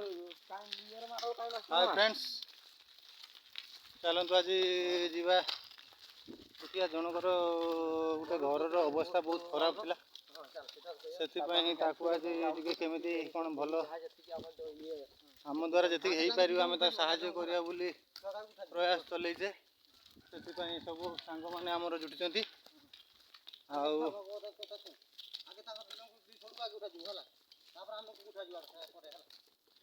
hi friends चलतु आज जीवा देखिए जनकर गोटे घर अवस्था बहुत खराब थिला से आज केमी कौन भल आम द्वारा जी आम साहाय्य करिया बोली प्रयास चलैचे से सब सांग मैंने आमर जुटी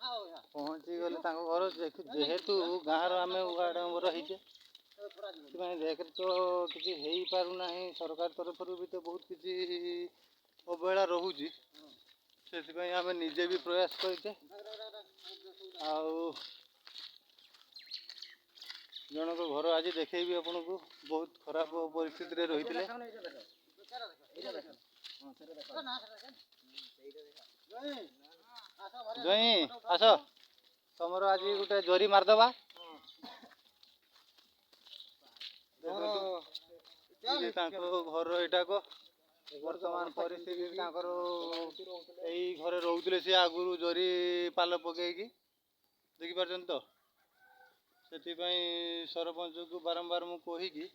पहुँची गले घर जेहेतु गाँव आम आडम्बर होचे देख तो किसी हो पारना सरकार तरफ भी तो बहुत किसी अवहेला रोचे से आम निजे भी प्रयास करे जनक घर आज देखेबी आपन को बहुत खराब परिस्थिति रे रही जई आस तुमर आज गोटे जोरी मारदबा घर एटाक वर्तमान परिस्थिति यही घरे रोते सी आगुरी जोरी पाल पकईकी देखिपार तो से सरपंच को बारंबार मु कहीकि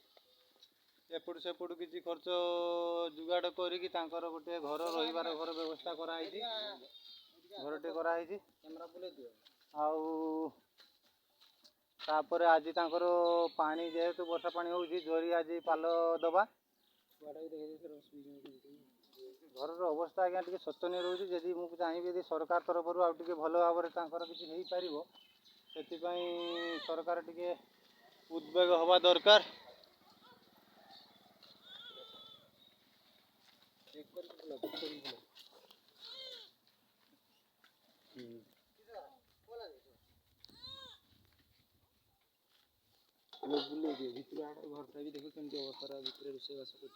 एपट सेपट किसी खर्च जुगाड़ करी गोटे घर रही घर व्यवस्था कराई घरटे कराई तापर आज तांकर पानी जेहेतु वर्षा पानी होगी जोरी आज पाल दबा घर अवस्था आज्ञा टी शोचनीय रोचे जदि मुझे चाहिए सरकार तरफ आउे भल भाव में किसी हो पार से सरकार टी उद्वेग हवा दरकार बुले भितर आड़े घरटा भी देख केमती अवस्था भितर रोषेबास कर